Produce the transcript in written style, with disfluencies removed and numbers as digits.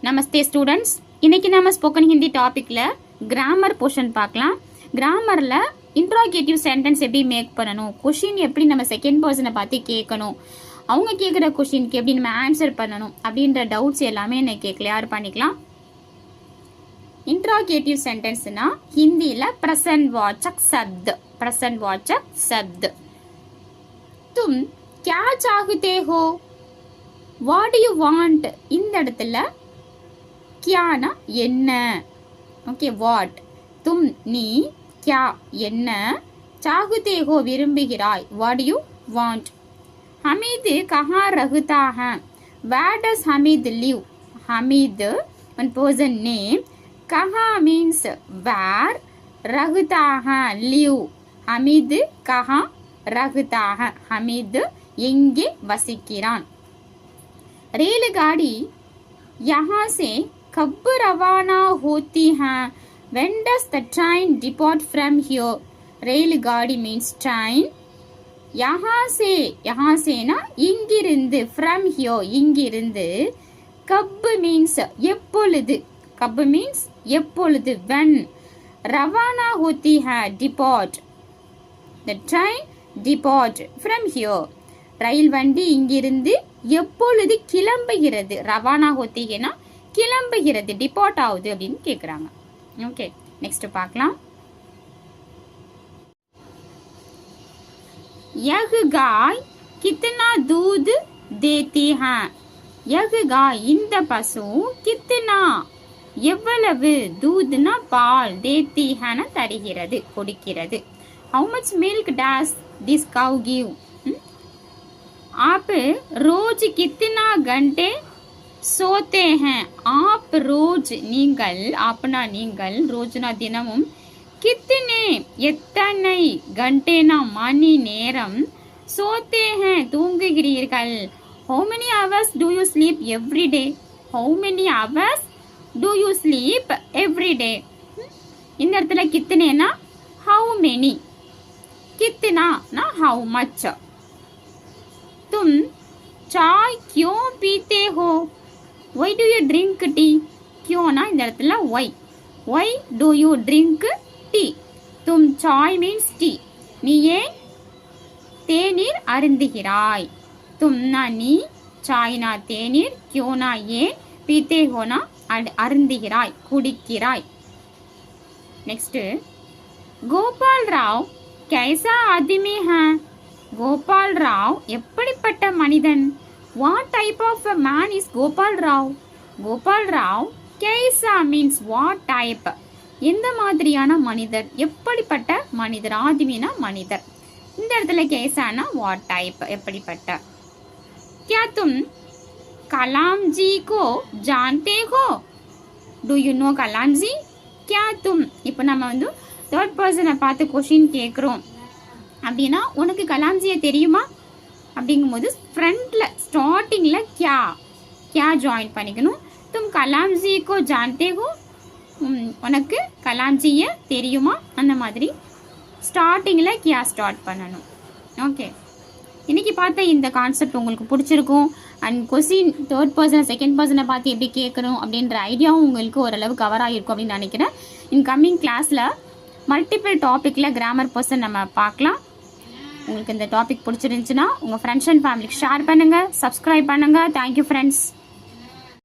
நமஸ்தே students. இன்னைக்கு நம்ம spoken Hindi டாபிக்ல கிராமர் போர்ஷன் பார்க்கலாம். கிராமர்ல இன்ட்ராகேட்டிவ் சென்டென்ஸ் எப்படி மேக் பண்ணணும், கொஷின் எப்படி நம்ம செகண்ட் பர்சனை பார்த்து கேட்கணும், அவங்க கேட்குற கொஷினுக்கு எப்படி நம்ம ஆன்சர் பண்ணணும் அப்படின்ற டவுட்ஸ் எல்லாமே இன்னைக்கு கிளியர் பண்ணிக்கலாம். इंट्रोगेटिव सेंटेंस ना हिंदी ला प्रेजेंट वाचक शब्द तुम क्या चाहते हो, व्हाट डू यू वांट. இந்த இடத்துல क्या ना என்ன, ஓகே. व्हाट तुम நீ, क्या என்ன, चाहते हो விரும்புகிறாய், what do you want. Hamid कहाँ रहता है, where does Hamid live. Hamid one person name, कहाँ means where, रहता है live. हमीद कहाँ रहता है, हमीद எங்கே வசிக்கிறான். रेलगाड़ी यहाँ से कब रवाना होती है, when does the train depart from here. रेलगाड़ी means train. यहाँ से ना இங்கிருந்து, from here இங்கிருந்து. कब means எப்பொழுது, कब means எப்பொழுது, when. रवाना होती है depart, the train depart from here. ரயில் வண்டி இங்கிருந்து எப்பொழுது கிளம்புகிறது, ரவானா ஹோத்தினா கிளம்புகிறது, டிபார்ட் ஆகுது அப்படின்னு கேக்குறாங்க. ஓகே, நெக்ஸ்ட் பார்க்கலாம். यह गाय कितना दूध देती है. यह गाय இந்த பசு कितना எவ்வளவு, दूधனா பால், देती है தருகிறது, கொடுக்கிறது. how much milk does this cow give. आप रोज कितना घंटे सोते हैं. आप रोज நீங்கள், आपना நீங்கள், रोजना தினமும், कितने எத்தனை, घंटेना மணி நேரம், सोते हैं தூங்குகிறீர்கள். how many hours do you sleep every day. how many hours do you sleep every day. இந்த இடத்துல कितनेனா how many, कितना ना how much. तुम चाय क्यों पीते हो, why do you drink tea. क्यों ना இந்த இடத்துல why do you drink tea. तुम चाय means tea, நீ ஏன் தேநீர் அருந்துகிறாய். तुम ना நீ, चाय ना தேநீர், क्यों ना ஏன், पीते हो ना அருந்துகிறாய், குடிக்கிறாய். नेक्स्ट, गोपाल राव कैसा आदमी है. கோபால் ராவ் எப்படிப்பட்ட மனிதன். what type of a man is Gopal Rao. Gopal Rao कैसा means what type, எந்த மாதிரியான மனிதர், எப்படிப்பட்ட மனிதர். ஆதிமினா மனிதர், இந்த இடத்துல कैसाனா what type, எப்படிப்பட்ட. क्या तुम कलाम जी को जानते हो. do you know कलाम जी. क्या तुम, இப்போ நம்ம வந்து தேர்ட் பர்சனை பார்த்து கொஸ்டின் கேட்குறோம் அப்படின்னா, உனக்கு கலாம்ஜியை தெரியுமா அப்படிங்கும்போது ஃப்ரண்ட்ல ஸ்டார்டிங்ல क्या ஜாயின் பண்ணிக்கணும். तुम कलाम जी को जानते हो, உனக்கு கலாம்ஜியை தெரியுமா, அந்த மாதிரி ஸ்டார்டிங்ல क्या ஸ்டார்ட் பண்ணணும். ஓகே, இன்னைக்கு பார்த்த இந்த கான்செப்ட் உங்களுக்கு பிடிச்சிருக்கும். And question third person second பர்சனை பார்த்து எப்படி கேட்கணும் அப்படின்ற ஐடியாவும் உங்களுக்கு ஓரளவு கவர் ஆகிருக்கும் அப்படின்னு நினைக்கிறேன். இன் கம்மிங் கிளாஸில் மல்டிபிள் டாப்பிக்கில் கிராமர் பர்சன் நம்ம பார்க்கலாம். உங்களுக்கு இந்த டாபிக் பிடிச்சிருந்துச்சுன்னா உங்கள் ஃப்ரெண்ட்ஸ் அண்ட் ஃபேமிலிக்கு ஷேர் பண்ணுங்கள், சப்ஸ்கிரைப் பண்ணுங்கள். Thank you friends.